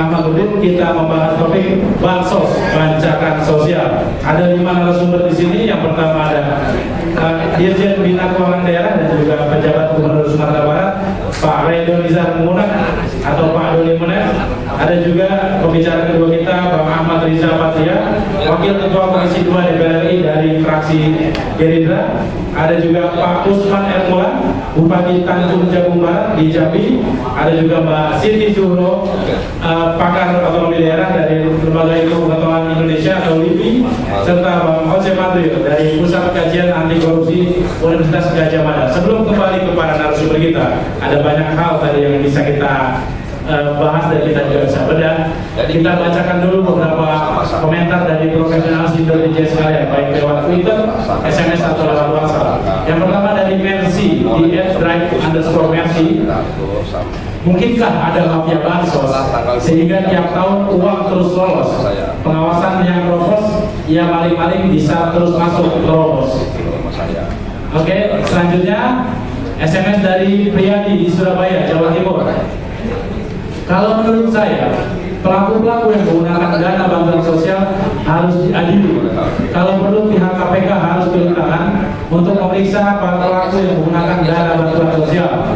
Ahmadudin, kita membahas topik bansos, bancakan sosial. Ada 5 narasumber di sini. Yang pertama ada Dirjen Bina Keuangan Daerah dan juga pejabat Gubernur Sumatera Barat, Pak Redo Nizar Munak atau Pak Doni Munak. Ada juga pembicara kedua kita, Bang Ahmad Riza Patria, Wakil Ketua Komisi 2 DPR RI dari fraksi Gerindra. Ada juga Pak Usman Ermulan, Bupati Tanjung Jabung Barat di Jambi. Ada juga Mbak Siti Zuhro, pakar otonomi daerah dari Lembaga Ilmu Pengetahuan Indonesia atau LIPI, serta Bang Jose Madrid dari Pusat Kajian Anti Korupsi Universitas Gadjah Mada. Sebelum kembali kepada narasumber kita, ada banyak hal tadi yang bisa kita bahas dan kita juga bisa bedah. Kita bacakan dulu beberapa komentar dari profesional Indonesia sekalian, baik lewat Twitter, SMS atau lewat WhatsApp. Yang pertama dari Mercy di @drive_Mercy. Mungkinkah ada mafia bansos sehingga tiap tahun uang terus lolos? Pengawasan yang robos, ya maling-maling bisa terus masuk terobos. Oke, selanjutnya SMS dari Priyadi di Surabaya, Jawa Timur. Kalau menurut saya, pelaku-pelaku yang menggunakan dana bantuan sosial harus diadili. Kalau perlu pihak KPK harus turun tangan untuk memeriksa para pelaku yang menggunakan dana bantuan sosial.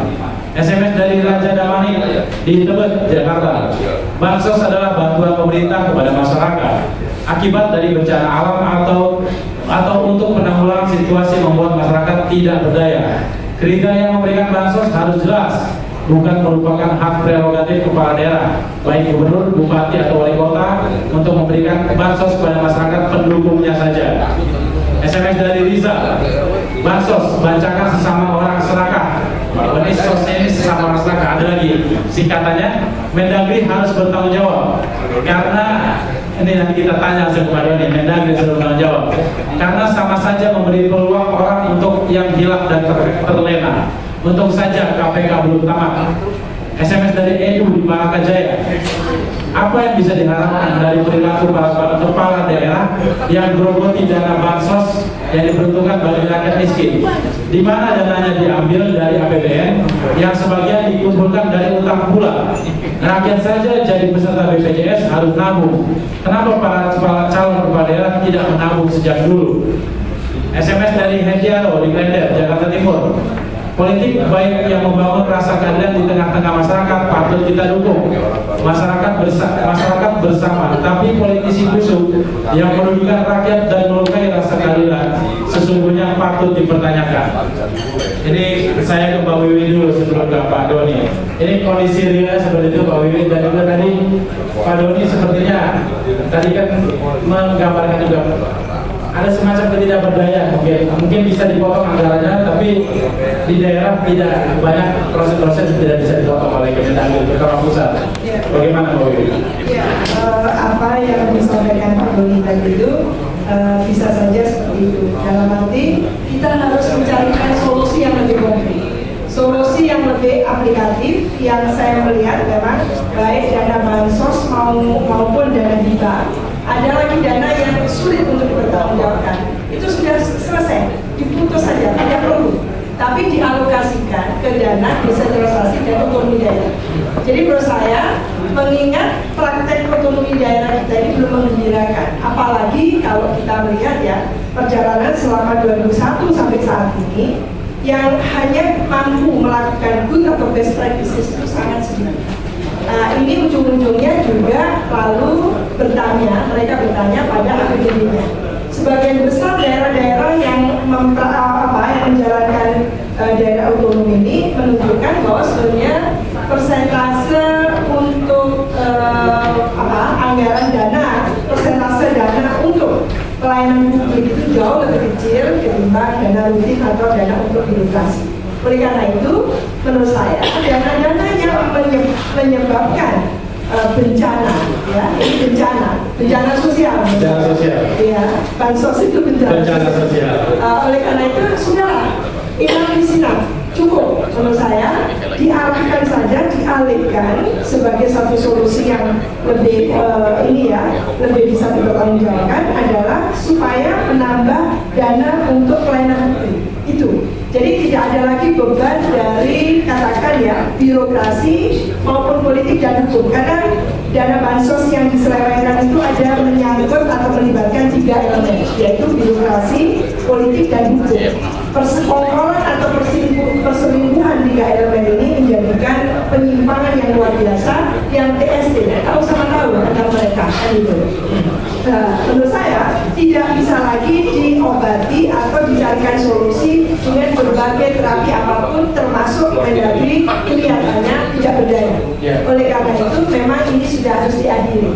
SMS dari Raja Damani di Tebet, Jakarta. Bansos adalah bantuan pemerintah kepada masyarakat akibat dari bencana alam atau untuk penanggulangan situasi membuat masyarakat tidak berdaya. Kriteria yang memberikan bansos harus jelas, bukan merupakan hak prerogatif kepala daerah, baik gubernur, bupati atau wali kota, untuk memberikan bansos kepada masyarakat pendukungnya saja. SMS dari Riza, bansos bancakan sesama orang serakah. Sosnya ini sesama orang serakah. Ada lagi singkatannya, Mendagri harus bertanggung jawab, karena ini nanti kita tanya kepada ini, Mendagri harus bertanggung jawab, karena sama saja memberi peluang orang untuk yang hilaf dan terlena. Untung saja KPK belum tamat. SMS dari Edu di Malaka Jaya. Apa yang bisa diharapkan dari perilaku para kepala daerah yang gerogoti dana bansos yang diperuntukkan bagi rakyat miskin? Di mana dananya diambil dari APBN yang sebagian dikumpulkan dari utang pula? Rakyat saja jadi peserta BPJS harus nabung. Kenapa para calon kepala daerah tidak menabung sejak dulu? SMS dari Hediaro di Klender, Jakarta Timur. Politik baik yang membangun rasa keadilan di tengah-tengah masyarakat patut kita dukung. Masyarakat bersama, tapi politisi busuk yang merugikan rakyat dan melukai rasa keadilan sesungguhnya patut dipertanyakan. Ini saya ke Pak Wiwi dulu sebelum ke Pak Doni. Ini kondisi real seperti itu Pak Wiwi, dan juga tadi Pak Doni sepertinya tadi kan menggambarkan juga ada semacam ketidakberdayaan, mungkin bisa dipotong anggarannya, tapi di daerah tidak banyak proses-proses yang tidak bisa dipotong oleh Kementerian Agama pusat. Bagaimana Pak Wiwi? Ya, apa yang disampaikan Pak Doni tadi itu bisa saja seperti itu. Dalam arti kita harus mencarikan solusi yang lebih konkret, solusi yang lebih aplikatif. Yang saya melihat memang baik dana bansos maupun dana hibah, ada lagi dana yang sulit untuk dipertanggungjawabkan. Itu sudah selesai, diputus saja, tidak perlu. Tapi dialokasikan ke dana desentralisasi dan otonomi daerah. Jadi menurut saya, mengingat praktek otonomi daerah kita ini belum menggembirakan. Apalagi kalau kita melihat ya, perjalanan selama 2001 sampai saat ini, yang hanya mampu melakukan good atau best practices itu sangat sedikit. Nah, ini ujung-ujungnya juga lalu mereka bertanya pada APBD-nya. Sebagian besar daerah-daerah yang menjalankan daerah otonom ini menunjukkan bahwa sebenarnya persentase untuk anggaran dana, persentase dana untuk pelayanan publik itu jauh lebih kecil ketimbang dana rutin atau dana untuk birokrasi. Oleh karena itu, menurut saya dana-dana yang menyebabkan bencana, ya, ini bencana sosial. Bencana sosial. Iya, bansos itu bencana sosial. Oleh karena itu, sudah enough, cukup. Menurut saya diarahkan saja, dialihkan sebagai satu solusi yang lebih lebih bisa dipertanggungjawabkan adalah supaya menambah dana untuk pelayanan publik. Itu Jadi tidak ada lagi beban dari katakan ya birokrasi maupun politik dan hukum, karena dana bansos yang diselewengkan itu ada menyangkut atau melibatkan 3 elemen, yaitu birokrasi, politik dan hukum. Persekongkolan atau perselingkuhan 3 elemen ini menjadikan penyimpangan yang luar biasa yang TSD tahu sama tahu tentang mereka kan itu. Menurut saya tidak bisa lagi diobati atau dicarikan solusi dengan berbagai terapi apapun, termasuk Mendagri kelihatannya tidak berdaya. Oleh karena itu memang ini sudah harus diakhiri.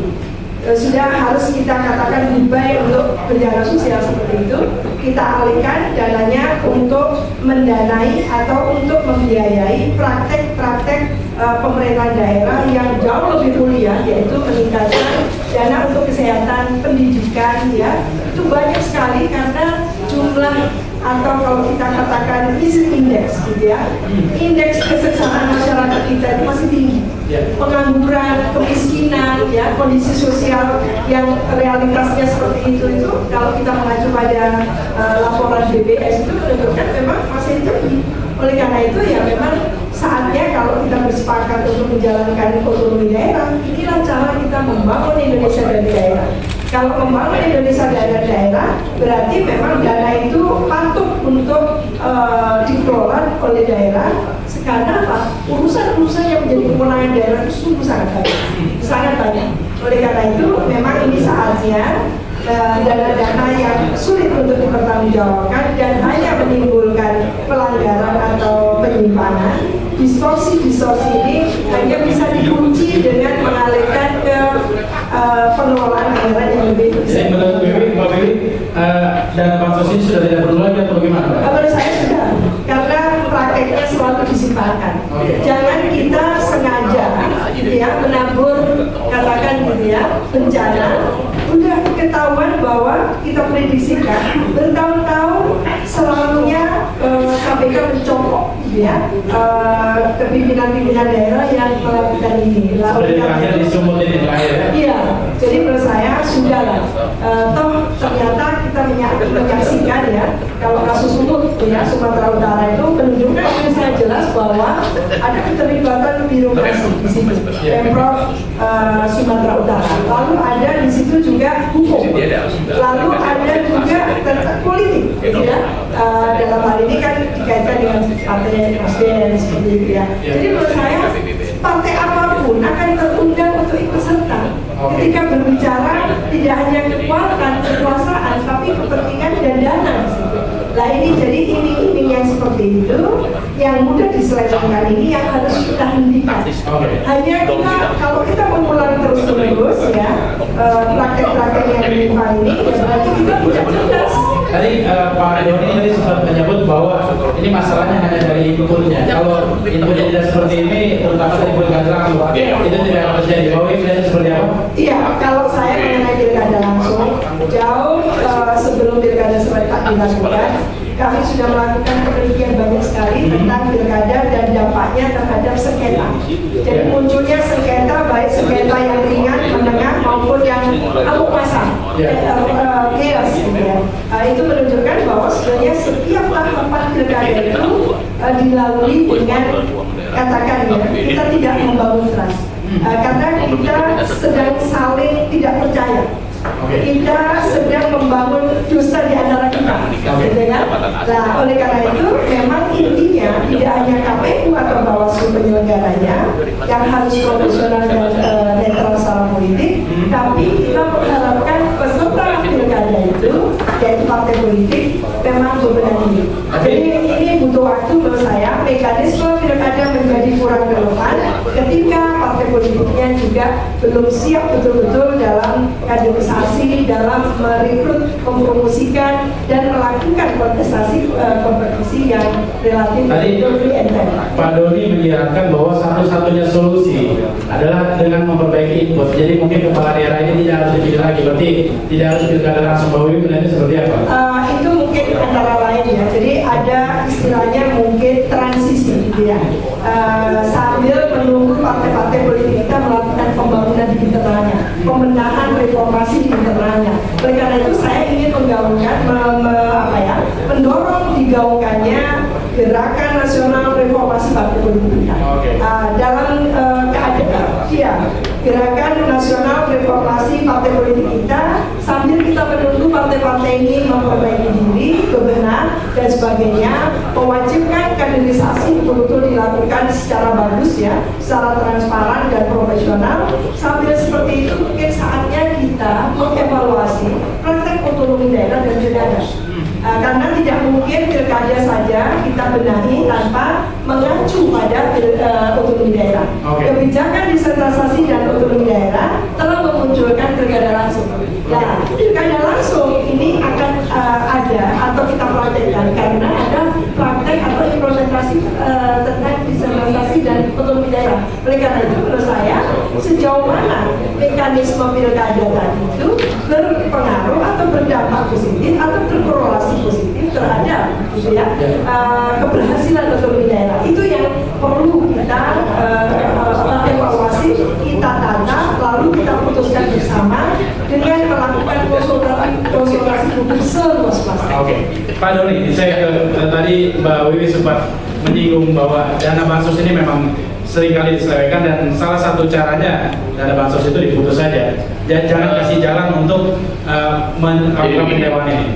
Sudah harus kita katakan goodbye untuk bencana sosial seperti itu. Kita alihkan dananya untuk mendanai atau untuk membiayai praktek-praktek pemerintahan daerah yang jauh lebih mulia, yaitu meningkatkan dana untuk kesehatan, pendidikan, ya itu banyak sekali karena jumlah atau kalau kita katakan indeks gitu ya, indeks kesengsaraan masyarakat kita itu masih tinggi. Pengangguran, kemiskinan, ya kondisi sosial yang realitasnya seperti itu kalau kita mengacu pada laporan BPS itu menunjukkan memang masih tinggi. Oleh karena itu ya memang saatnya kalau kita bersepakat untuk menjalankan otonomi daerah, inilah cara kita membangun Indonesia dari daerah. Kalau membangun Indonesia dari daerah, berarti memang dana itu patut untuk dikelola oleh daerah. Karena apa? Urusan-urusan yang menjadi kewenangan daerah itu sungguh sangat banyak. Oleh karena itu, memang ini saatnya dana-dana yang sulit untuk dipertanggungjawabkan dan hanya menimbulkan pelanggaran atau penyimpangan, distorsi-distorsi ini hanya bisa dikunci dengan mengalihkan ke pengelolaan anggaran yang lebih besar. Jadi menurut Mbak Wiwi, dana bansos ini sudah tidak perlu lagi atau bagaimana? Menurut saya sudah, karena prakteknya selalu disimpangkan. Jangan kita sengaja ya menabur katakan gitu ya bencana, udah ketahuan bahwa kita prediksikan bertahun-tahun selalunya KPK mencopot ya kepimpinan-pimpinan daerah yang melakukan ini. Seperti terakhir di Sumut ini terakhir ya? Iya, jadi menurut saya sudah lah. Toh ternyata kita menyaksikan ya kalau kasus Sumut ya Sumatera Utara itu menunjukkan sangat jelas bahwa ada keterlibatan birokrasi di situ, Pemprov Sumatera Utara. Lalu ada di situ juga hukum, lalu ada juga politik, gitu ya. Dalam hal ini kan dikaitkan dengan partai Nasdem seperti itu ya. Jadi menurut saya partai apapun akan terundang untuk ikut serta ketika berbicara tidak hanya kekuasaan, tapi kepentingan dan dana di situ. Nah ini jadi ini yang seperti itu yang mudah diselewengkan ini yang harus kita hentikan. Hanya kita kalau kita mengulang terus-menerus ya praktek-praktek yang menimpa ini, ya berarti kita tidak cerdas. Tadi Pak Doni tadi sempat menyebut bahwa ini masalahnya hanya dari inputnya. Kalau inputnya tidak seperti ini, terutama dari pilkada langsung, itu tidak akan terjadi. Bahwa ini seperti apa? Iya, kalau saya mengenai pilkada langsung, jauh sebelum pilkada serentak dilakukan, kami sudah melakukan penelitian banyak sekali tentang pilkada dan dampaknya terhadap sengketa. Jadi munculnya sengketa, baik sengketa yang ringan, menengah maupun yang amuk massa, chaos gitu ya. Itu menunjukkan bahwa sebenarnya setiap tahapan pilkada itu dilalui dengan katakan ya, kita tidak membangun trust. Karena kita sedang saling tidak percaya. Kita sedang membangun dusta di antara kita, gitu kan? Nah, oleh karena itu memang intinya tidak hanya KPU atau Bawaslu penyelenggaranya yang harus profesional dan netral secara politik, tapi kita mengharapkan peserta pilkada itu, yaitu partai politik, memang berbenah. Jadi ini butuh waktu menurut saya. Mekanisme pilkada menjadi kurang relevan ketika partai politiknya juga belum siap betul-betul dalam kaderisasi, dalam merekrut, mempromosikan dan melakukan kontestasi kompetisi yang relatif lebih intens. Pak Doni menyiratkan bahwa satu-satunya solusi adalah dengan memperbaiki input. Jadi mungkin kepala daerah ini tidak harus dipilih lagi, berarti tidak harus pilkada langsung. Bahwa ini menjadi seperti apa? Itu mungkin antara lain ya. Jadi ada istilahnya mungkin transisi gitu ya. Sambil menunggu partai-partai politik kita melakukan pembangunan di internalnya, pembenahan reformasi di internalnya. Oleh karena itu saya ingin menggaungkan, mendorong digaungkannya Gerakan Nasional Reformasi Partai Politik kita. Dalam keadaan Gerakan Nasional Reformasi Partai Politik kita, sambil kita menunggu partai-partai ini memperbaiki diri, bebenah dan sebagainya, mewajibkan kaderisasi betul-betul dilakukan secara bagus ya, secara transparan dan profesional. Sambil seperti itu mungkin saatnya kita mengevaluasi praktek otonomi daerah dan pilkada. Karena tidak mungkin pilkada saja kita benahi tanpa mengacu pada otonomi daerah. Kebijakan desentralisasi dan otonomi daerah telah memunculkan pilkada langsung. Nah, pilkada langsung ini akan ada atau kita praktekkan karena ada praktek atau implementasi tentang desentralisasi dan otonomi daerah. Oleh karena itu menurut saya sejauh mana mekanisme pilkada tadi itu berpengaruh atau berdampak positif atau berkorelasi positif terhadap gitu ya, keberhasilan otonomi daerah, itu yang perlu kita evaluasi, kita tata, lalu kita putuskan bersama dengan melakukan konsultasi publik seluas-luasnya. Oke, Pak Doni, saya tadi Mbak Wiwi sempat menyinggung bahwa dana bansos ini memang seringkali diselewengkan dan salah satu caranya dana bansos itu diputus saja. Jangan kasih jalan untuk melakukan pendewan ini.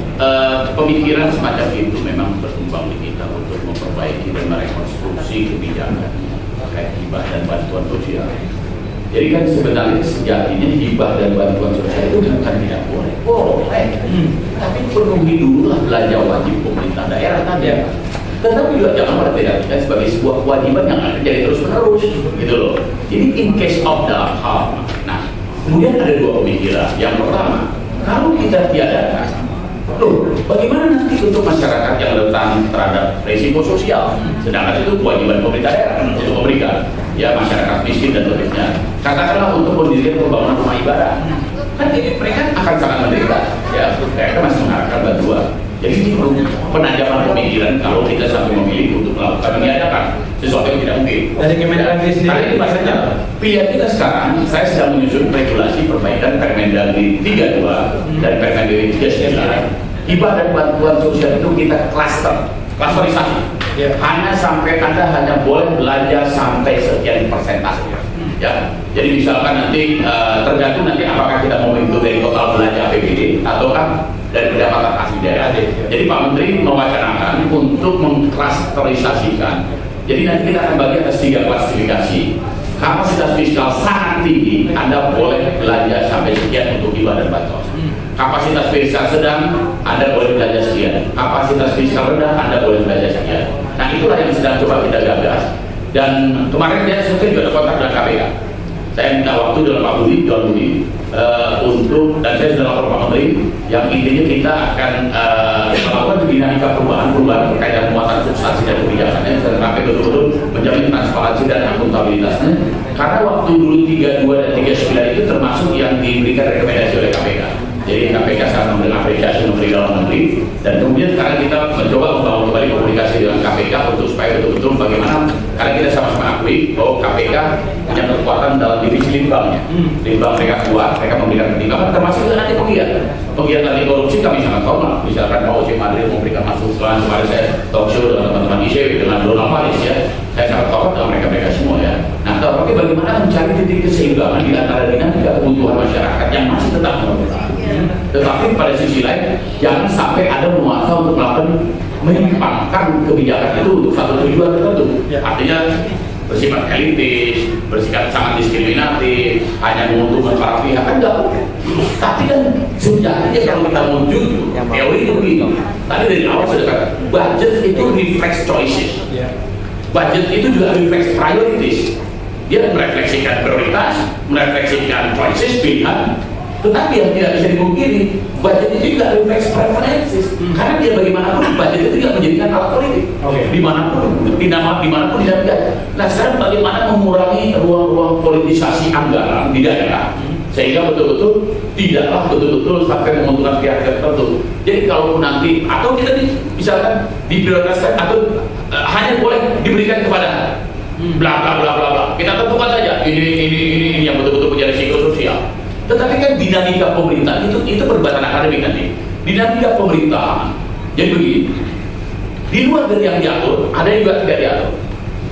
Pemikiran semacam itu memang berkembang di kita untuk memperbaiki dan merekonstruksi kebijakan terkait hibah dan bantuan sosial. Jadi kan sebenarnya sejatinya hibah dan bantuan sosial itu bukan tidak boleh, tapi penuhi dulu lah belanja wajib pemerintah daerah tadi. Tetapi juga jangan memperhatikan sebagai sebuah kewajiban yang akan jadi terus menerus, gitu loh. Jadi in case of dalam hal. Nah, kemudian ada dua pemikiran. Yang pertama, kalau kita tiadakan, bagaimana nanti untuk masyarakat yang rentan terhadap risiko sosial? Sedangkan itu kewajiban pemerintah daerah untuk memberikan, ya masyarakat miskin dan lebihnya. Katakanlah untuk pendirian pembangunan rumah ibadah, kan ini mereka akan sangat menderita, ya mereka masih mengharapkan bantuan. Jadi ini perlu penajaman pemikiran kalau kita sampai memilih untuk melakukan meniadakan sesuatu yang tidak mungkin. Dari Kemendagri sendiri. Karena ini maksudnya pilihan kita sekarang, saya sedang menyusun regulasi perbaikan Permendagri 32 dan Permendagri 39. Hibah dan bantuan sosial itu kita klasterisasi. Hanya sampai Anda hanya boleh belanja sampai sekian persentase. Ya, jadi misalkan nanti tergantung nanti apakah kita mau menghitung dari total belanja APBD ataukah dari pendapatan asli daerah. Jadi Pak Menteri mewacanakan untuk mengklasterisasikan. Jadi nanti kita akan bagi atas 3 klasifikasi. Kapasitas fiskal sangat tinggi, Anda boleh belanja sampai sekian untuk hibah dan bansos. Kapasitas fiskal sedang, Anda boleh belanja sekian. Kapasitas fiskal rendah, Anda boleh belanja sekian. Nah itulah yang sedang coba kita gagas. Dan kemarin saya juga ada kontak dengan KPK. Saya minta waktu dengan Pak Budi, John Budi, untuk, dan saya sudah lapor Pak Menteri, yang intinya kita akan melakukan dinamika perubahan terkait dengan muatan substansi dan kebijakannya, sampai betul-betul menjamin transparansi dan akuntabilitasnya. Karena waktu dulu 32 dan 39 itu termasuk yang diberikan rekomendasi oleh KPK. Jadi KPK sangat memberikan apresiasi memberi dalam negeri, dan kemudian sekarang kita mencoba membangun kembali komunikasi dengan KPK untuk supaya betul-betul bagaimana, karena kita sama-sama akui bahwa KPK punya kekuatan dalam divisi litbangnya. Litbang mereka kuat, mereka memberikan pertimbangan, termasuk nanti penggiat anti korupsi kami sangat hormat. Misalkan Pak Uci Madril memberikan masukan, kemarin saya talk show dengan teman-teman ICW dengan Donald Faris ya, saya sangat hormat dengan mereka semua ya. Nah, tapi bagaimana mencari titik keseimbangan di antara dinamika kebutuhan masyarakat yang masih tetap bertahan. Tetapi pada sisi lain jangan sampai ada nuansa untuk melakukan menyimpangkan kebijakan itu untuk satu tujuan tertentu. Artinya bersifat elitis, bersifat sangat diskriminatif, hanya menguntungkan para pihak, kan enggak. Tapi kan sejatinya kalau kita muncul teori itu begini. Tadi dari awal sudah kata budget itu reflects choices. Budget itu juga reflects priorities. Dia merefleksikan prioritas, merefleksikan choices, pilihan. Tetapi yang tidak bisa dimungkiri, budget itu juga refleks preferences. Karena dia bagaimanapun budget itu juga menjadikan alat politik. Dimanapun dinamika. Nah sekarang bagaimana mengurangi ruang-ruang politisasi anggaran di daerah, sehingga betul-betul tidaklah betul-betul sampai menguntungkan pihak tertentu. Jadi kalau nanti atau kita misalkan diprioritaskan atau hanya boleh diberikan kepada bla bla bla bla bla. Kita tentukan saja ini yang betul-betul punya risiko sosial. Tetapi kan dinamika pemerintahan itu berbatasan akademik nanti. Dinamika pemerintahan. Jadi begini, Di luar dari yang diatur, ada juga tidak diatur.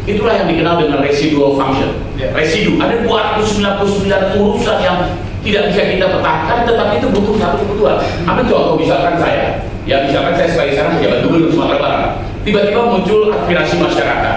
Itulah yang dikenal dengan residual function. Residu, ada 299 urusan yang tidak bisa kita petakan, tetapi itu butuh satu kebutuhan. Ambil contoh misalkan saya, ya misalkan saya sebagai sekarang pejabat gubernur Sumatera Barat, tiba-tiba muncul aspirasi masyarakat,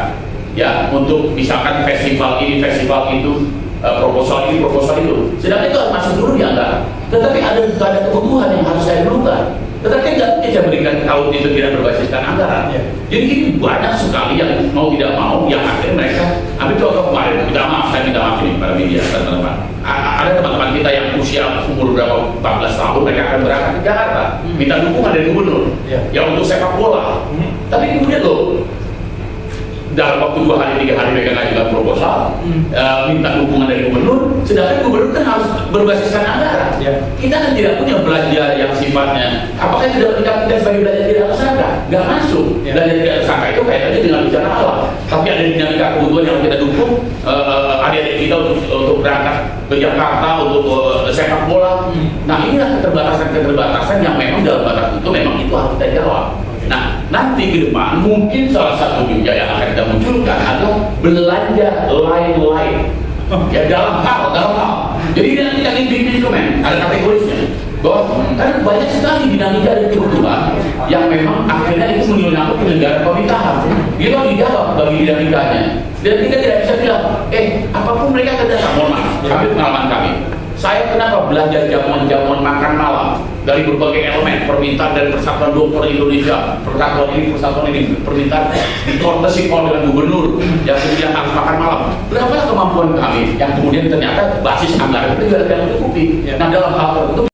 ya untuk misalkan festival ini, festival itu, proposal ini, proposal itu. Sedangkan itu harus masuk dulu di anggaran. Tetapi ada kebutuhan yang harus saya dulukan. Tetapi tidak bisa berikan tahun itu tidak berbasiskan anggaran. Jadi ini banyak sekali yang mau tidak mau, yang akhirnya mereka ambil contoh kemarin. Saya minta maaf ini pada media teman-teman. Ada teman-teman kita yang usia umur berapa 14 tahun mereka akan berangkat ke Jakarta, minta dukungan dari gubernur, ya untuk sepak bola. Tapi kemudian loh, dalam waktu 2 hari 3 hari mereka ngajukan proposal, minta dukungan dari gubernur, sedangkan gubernur kan harus berbasiskan anggaran. Kita kan tidak punya belanja yang sifatnya, apakah tidak kita sebagai belanja tidak tersangka? Nggak masuk. Belanja tidak tersangka itu kaitannya dengan bencana alam. Tapi ada dinamika kebutuhan yang kita dukung, adik-adik kita untuk berangkat ke Jakarta untuk sepak bola. Nah inilah keterbatasan yang memang dalam batas itu memang itu harus kita jawab. Nah, nanti ke depan mungkin salah satu juga yang akan kita munculkan adalah belanja lain-lain. Ya dalam hal. Jadi nanti kami bikin instrumen, ada kategorisnya. Bahwa karena banyak sekali dinamika dan kebutuhan yang memang akhirnya itu menyangkut negara pemerintahan. Dia harus dijawab bagi dinamikanya. Dan kita tidak bisa bilang, apapun mereka akan datang. Mohon maaf, ambil pengalaman kami. Saya kenapa belanja jamuan-jamuan makan malam dari berbagai elemen, permintaan dari Persatuan Dokter Indonesia, persatuan ini, permintaan dikortesi dengan gubernur yang kemudian harus makan malam. Berapa kemampuan kami yang kemudian ternyata basis anggaran itu tidak mencukupi. Nah dalam hal tertentu